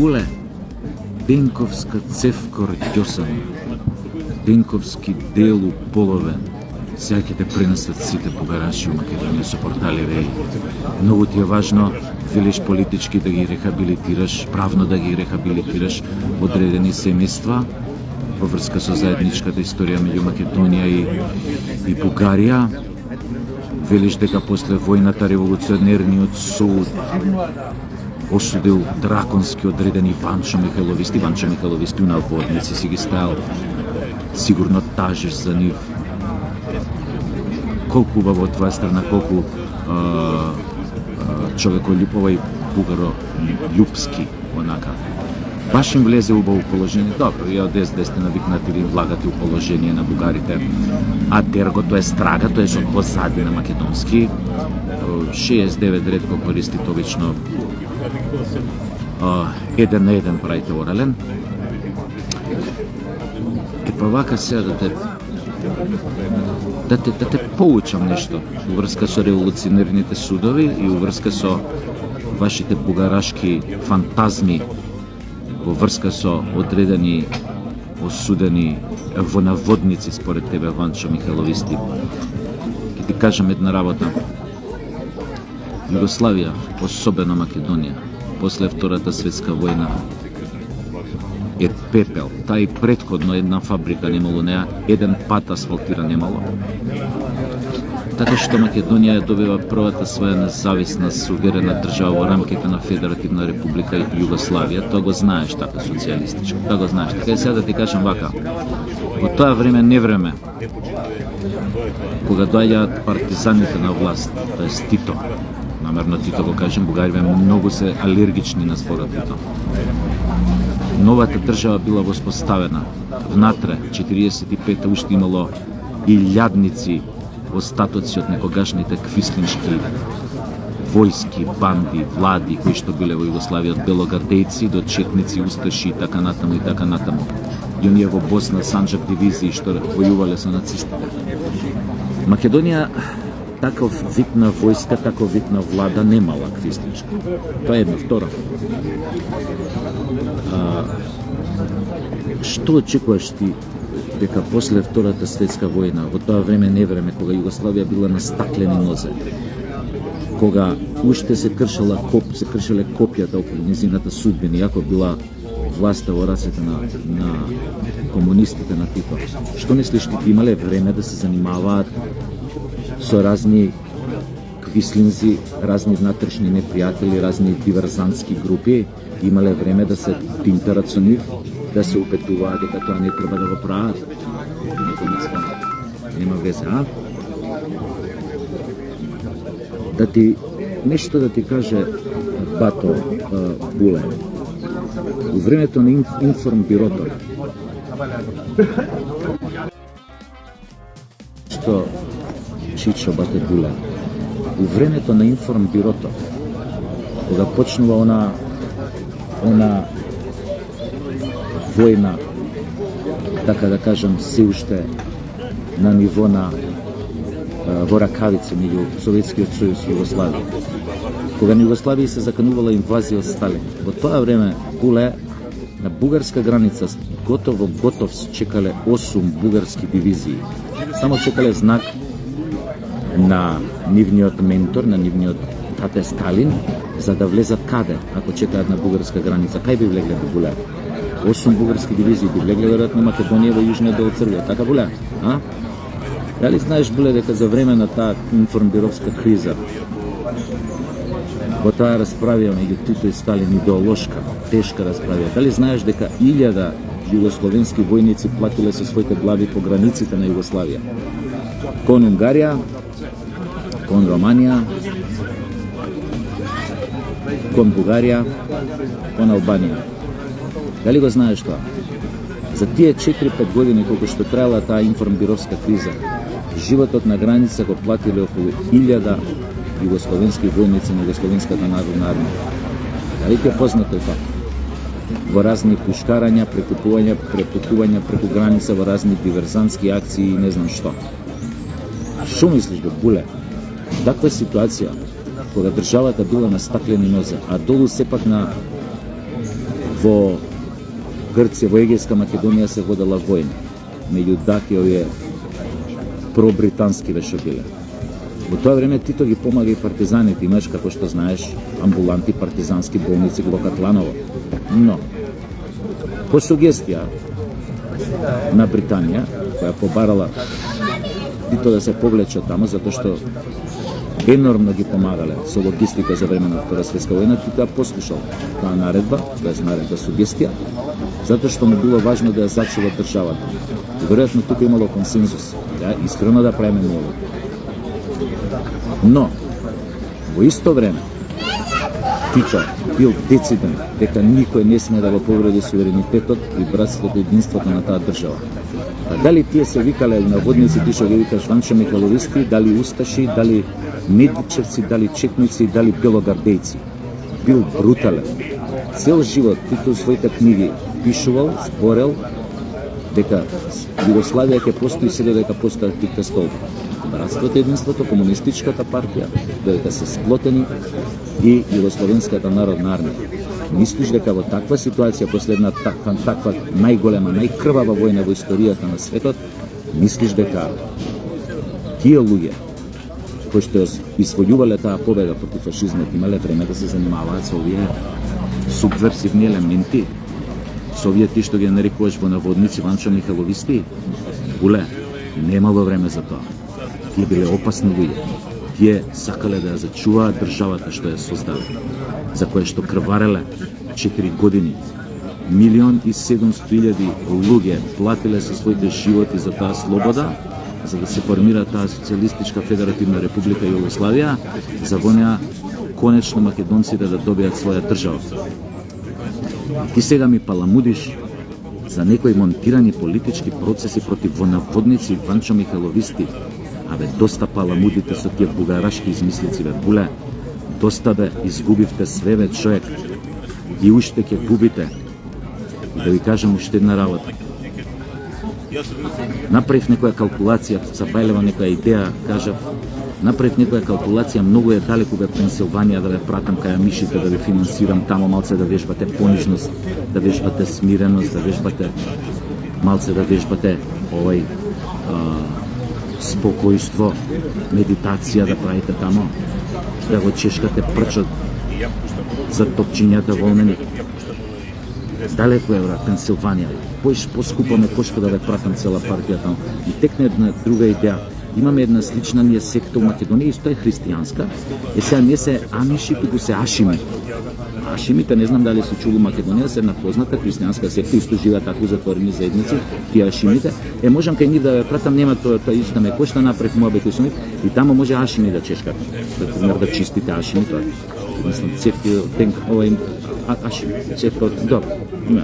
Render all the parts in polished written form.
Буле, Денковска цевко рѓосана, Денковски делу половен. Сега ќе те пренесат сите бугараши у Македонија со портали ВЕИ. Многу ти е важно, велиш политички да ги рехабилитираш, правно да ги рехабилитираш одредени семејства во врска со заедничката историја меѓу Македонија и Бугарија. Велиш дека после војната револуционерниот суд осудил драконски одредени Ванчо Михайловисти на водници си ги стајал. Сигурно тажиш за нив. Колку убаво од твоја страна, колку човеколюбова и бугарољубски, онака. Баш им влезе убаво положение. Добро, ја од СД сте навикнати да им влагате у положение на бугарите. А тергото е страга, тоа е со позадина македонски. 69 ретко користите обично 1 на 1 правите орален. Па вака сега да те поучам нешто во врска со револуционерните судови и во врска со вашите бугарашки фантазми во врска со одредени осудени во наводници според тебе Ванчо Михайловисти. Ќе ти кажам една работа. Југославија, особено Македонија, после Втората светска војна е пепел. Таа и претходно една фабрика немало неа, еден пат асфалтира немало. Така што Македонија ја добива првата своја независна суверена држава во рамките на Федеративна република Југославија. Тоа го знаеш така социјалистичко. Тоа го знаеш. Така и сега да ти кажам вака. Во тоа време невреме, кога доаѓаат партизаните на власт, тоест Тито, намерно Тито го кажем, бугарите многу се алергични на зборот Тито. Новата држава била воспоставена. Внатре, 45-та, уште имало илјадници остатоци од некогашните квислиншки војски, банди, влади кои што биле во Југославија, од белогардејци до четници, усташи и така натаму и така натаму. И оние во Босна, Санџак дивизии што војувале со нацистите. Македонија таков вид на војска, таков вид на влада немала квислиншка. Тоа е едно. Второ. Што очекуваш ти дека после Втората светска војна, во тоа време невреме, кога Југославија била на стаклени нозе, кога уште се кршеле копјата околу низината судбина, иако била власта во рацете на комунистите на Тито, што мислиш ти имале време да се занимаваат со разни квислинзи, разни внатрешни непријатели, разни диверзантски групи, имале време да се тинтерат со нив, да се упетуваат дека тоа не треба да го прават. Нема везе, а? Да ти нешто да ти каже Бато Буле. Во времето на информбирото, што Чичо Бате Буле, во времето на информбирото, кога почнува она војна, така да кажам, се уште на ниво на во ракавици меѓу Советскиот сојуз и Југославија. Кога на Југославија се заканувала инвазија од Сталин, во тоа време Буле на бугарска граница готов чекале 8 бугарски дивизии. Само чекале знак на нивниот ментор, на нивниот тате Сталин, за да влезат каде, ако чекаат на бугарска граница. Кај би влегле Буле? 8 бугарски дивизии би влегле веројатно Македонија во јужниот дел Црвија. Така Буле? А? Дали знаеш, Буле, дека за време на таа информбировска криза, во таа расправија меѓу Тито и Сталин, идеолошка, тешка расправија, дали знаеш дека 1000 југословенски војници платиле со своите глави по границите на Југославија? Кон Унгарија, кон Романија, кон Бугарија, кон Албанија. Дали го знаеш тоа? За тие 4-5 години колку што траела таа информбировска криза, животот на граница го платиле околу 1000 југословенски војници на Југословенската народна армија. Дали ти е познат тој факт? Во разни пушкарања, прекупувања, препутувања преку граница, во разни диверзантски акции и не знам што. Што мислиш, бе, Буле? Таква ситуација, кога државата била на стаклени нозе, а долу сепак на во Грција, во Егејска Македонија се водела војна меѓу даки овие пробритански веше биле. Во тоа време Тито ги помага и партизаните, имаш, како што знаеш, амбуланти партизански болници во Катланово. Но, по сугестија на Британија, која побарала Тито да се повлече тамо, затоа што енормно ги помагале со логистика за време на Втора светска војна, Тито ја послушал таа наредба, наредба сугестија, затоа што му било важно да ја зачува државата. И веројатно тука имало консензус, да искрено да правиме ново. Но, во исто време, Тито бил дециден дека никој не сме да го повреди суверенитетот и братството и единството на таа држава. А дали тие се викале наводници, ти што ги викаш Ванчо Михайловисти, дали усташи, дали медичевци, дали чекници, дали белогардејци. Бил брутален. Цел живот Тито своите книги пишувал, зборел дека Југославија ќе постои сега дека постојат трите столби. Братството, единството, комунистичката партија, дека се сплотени и Југословенската народна армија. Мислиш дека во таква ситуација, последна таква најголема, најкрвава војна во историјата на светот, мислиш дека тие луѓе кои што извојувале таа победа против фашизмот имале време да се занимаваат со овие субверсивни елементи, со овие ти што ги нарекуваш во наводници Ванчо Михайловисти? Буле, немало време за тоа. Тие биле опасни луѓе. Тие сакале да ја зачуваат државата што ја создадат, за која што крвареле 4 години. 1.700.000 луѓе платиле со своите животи за таа слобода, за да се формира таа социјалистичка федеративна република Југославија, за во неа конечно македонците да добијат своја држава. Ти сега ми паламудиш за некои монтирани политички процеси против вонаводници Ванчо Михайловисти. Абе, доста паламудите со тие бугарашки измислици, бе, буле. Доста, бе, изгубивте све, бе, човек. И уште ќе губите. И да ви кажам уште една работа. Направив некоја калкулација, забајлева некоја идеја, кажав, направив некоја калкулација, многу е далеку бе Пенсилванија да ве пратам кај мишите, да ве финансирам тамо, малце да вежбате понижност, да вежбате смиреност, да вежбате малце да вежбате овај спокојство, медитација да правите тамо, да го чешкате прчот за топчињата волнени. Далеко е, брат, Пенсилванија. Поскупо ме кошта да ве пратам цела партија таму. И текне една друга идеја. Имаме една слична ние секта у Македонија, исто е христијанска. Сега ние се амиши, туку се ашими. Ашимите, не знам дали се чули Македонија, се една позната христијанска секта, исто живеат таку затворени заедници, тие ашимите. Можам кај нив да ве пратам, нема тоа исто ме кошта, направив моја бекој со нив, и тамо може ашими да чешкат. Да чистите ашими, тоа. Мислам, цевки тенк, овај ашими, цевки од... Добро,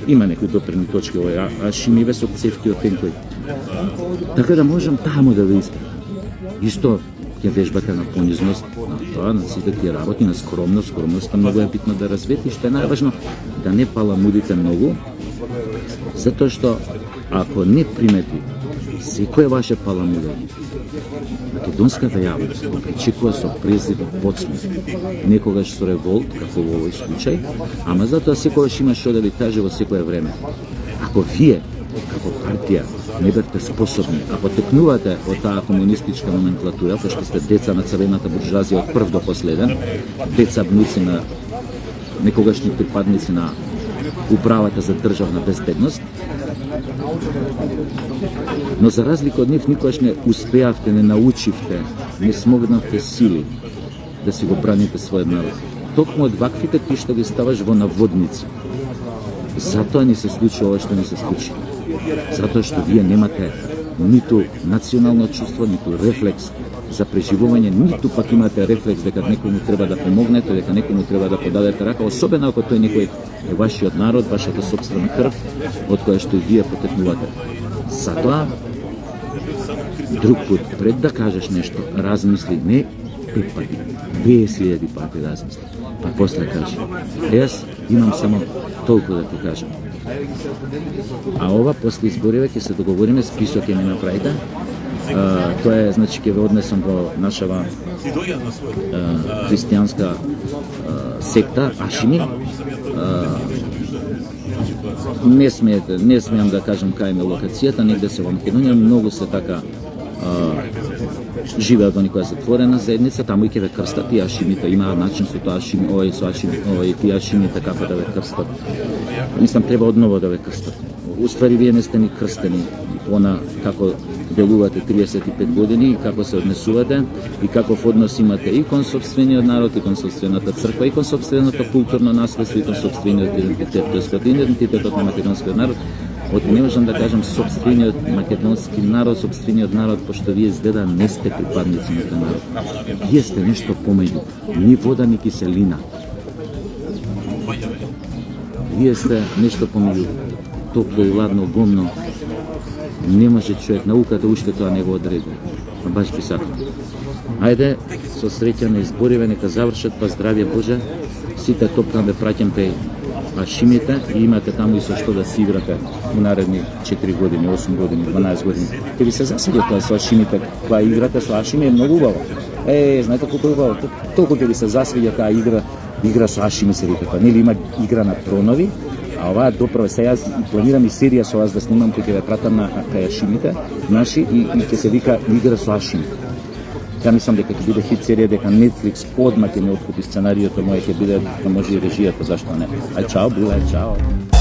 има некои допрени точки овај ашимиве со цевки од тенкој. Така да можам тамо да ве испратам. Исто ќе вежбате на понизност, на тоа, на сите тие работи, на скромност. Скромноста многу е битно да развиете и што е најважно да не паламудите многу, затоа што ако не примети секој ваше паламудење, македонската јавност го причекува со презир и подсмех, некогаш со револт, како во овој случај, ама затоа секогаш има што да ви каже во секое време. Ако вие, како партија, не бевте способни, ако текнувате од таа комунистичка номенклатура, пошто сте деца на црвената буржуазија од прв до последен, деца внуци на некогашни припадници на управата за државна безбедност, но за разлика од нив никогаш не успеавте, не научивте, не смогнавте сили да си го браните својот народ. Токму од ваквите ти што ги ставаш во наводници. Затоа ни се случи ова што ни се случи. Затоа што вие немате ниту национално чувство, ниту рефлекс за преживување, ниту пак имате рефлекс дека некој му треба да помогнете, дека некој му треба да подадете рака, особено ако тој некој е вашиот народ, вашата сопствена крв, од која што и вие потекнувате. Затоа, друг пат, пред да кажеш нешто, размисли не 5 пати, 10.000 пати размисли, па после кажи. Јас имам само толку да ти кажам. А ова после избориве ќе се договориме, список ќе ми направите. Тоа е, значи, ќе ве однесам во нашава христијанска секта Ашими. не смеам да кажам кај ме локацијата, негде се во Македонија, многу се така живеат во некоја затворена заедница, таму и ќе ве крстат, и ашимите имаат начин со тоа ашими, тие ашимите како да ве крстат. Мислам, треба одново да ве крстат. Уствари, вие не сте ни крстени, она како делувате 35 години, како се однесувате и каков однос имате и кон сопствениот народ, и кон сопствената црква, и кон сопственото културно наследство, и кон сопствениот идентитет, тоест идентитетот на македонскиот народ. Не можам да кажам сопствениот македонски народ, сопствениот народ, пошто вие изгледа не сте припадници на тој народ. Вие сте нешто помеѓу, ни вода, ни киселина. Вие сте нешто помеѓу топло и ладно, гомно. Не може човек, науката уште тоа не го одреди. Баш би сакал. Ајде, со среќа на избориве, нека завршат, па здравје Боже. Сите топкам ве праќам кај ашимите и имате таму и со што да си играте у наредни 4 години, 8 години, 12 години. Ке ви се засвиѓа тоа со ашимите, кога играте со ашими е многу убаво. Знаете колку е убаво? Толку ќе ви се засвиѓа таа игра со ашими, се вика. Нели има игра на тронови, а оваа доправа, сега јас планирам и серија со вас да снимам, кој ќе ве пратам на кај ашимите наши и ќе се вика игра со ашими. Ја мислам дека ќе биде хит серија, дека Netflix одма ќе не откупи сценариото моје, ќе биде, да може и режијата, зашто не. Ај чао, Била, чао.